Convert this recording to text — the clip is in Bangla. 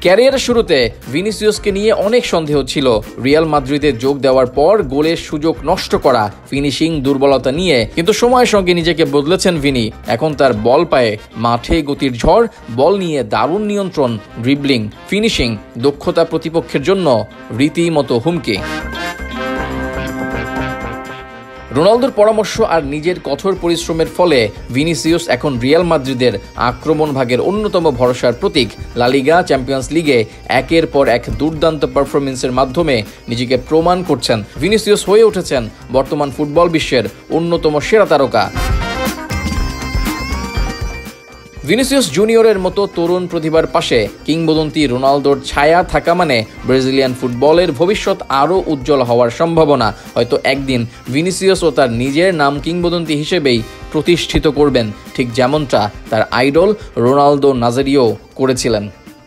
ক্যারিয়ারের শুরুতে ভিনিসিয়াসকে নিয়ে অনেক সন্দেহ ছিল। রিয়াল মাদ্রিদে যোগ দেওয়ার পর গোলের সুযোগ নষ্ট করা, ফিনিশিং দুর্বলতা নিয়ে, কিন্তু সময়ের সঙ্গে নিজেকে বদলেছেন ভিনি। এখন তার বল পায়ে মাঠে গতির ঝড়, বল নিয়ে দারুণ নিয়ন্ত্রণ, ড্রিবলিং, ফিনিশিং দক্ষতা প্রতিপক্ষের জন্য রীতিমতো হুমকি। রোনালদোর পরামর্শ আর নিজের কঠোর পরিশ্রমের ফলে ভিনিসিয়াস এখন রিয়াল মাদ্রিদের আক্রমণ ভাগের অন্যতম ভরসার প্রতীক। লা লিগা, চ্যাম্পিয়ন্স লিগে একের পর এক দুর্দান্ত পারফরমেন্সের মাধ্যমে নিজেকে প্রমাণ করছেন। ভিনিসিয়াস হয়ে উঠেছেন বর্তমান ফুটবল বিশ্বের অন্যতম সেরা তারকা। ভিনিসিয়াস জুনিয়রের মতো তরুণ প্রতিভার পাশে কিংবদন্তি রোনালদোর ছায়া থাকা মানে ব্রাজিলিয়ান ফুটবলের ভবিষ্যৎ আরও উজ্জ্বল হওয়ার সম্ভাবনা। হয়তো একদিন ভিনিসিয়াসও তার নিজের নাম কিংবদন্তি হিসেবেই প্রতিষ্ঠিত করবেন, ঠিক যেমনটা তার আইডল রোনালদো নাজারিও করেছিলেন।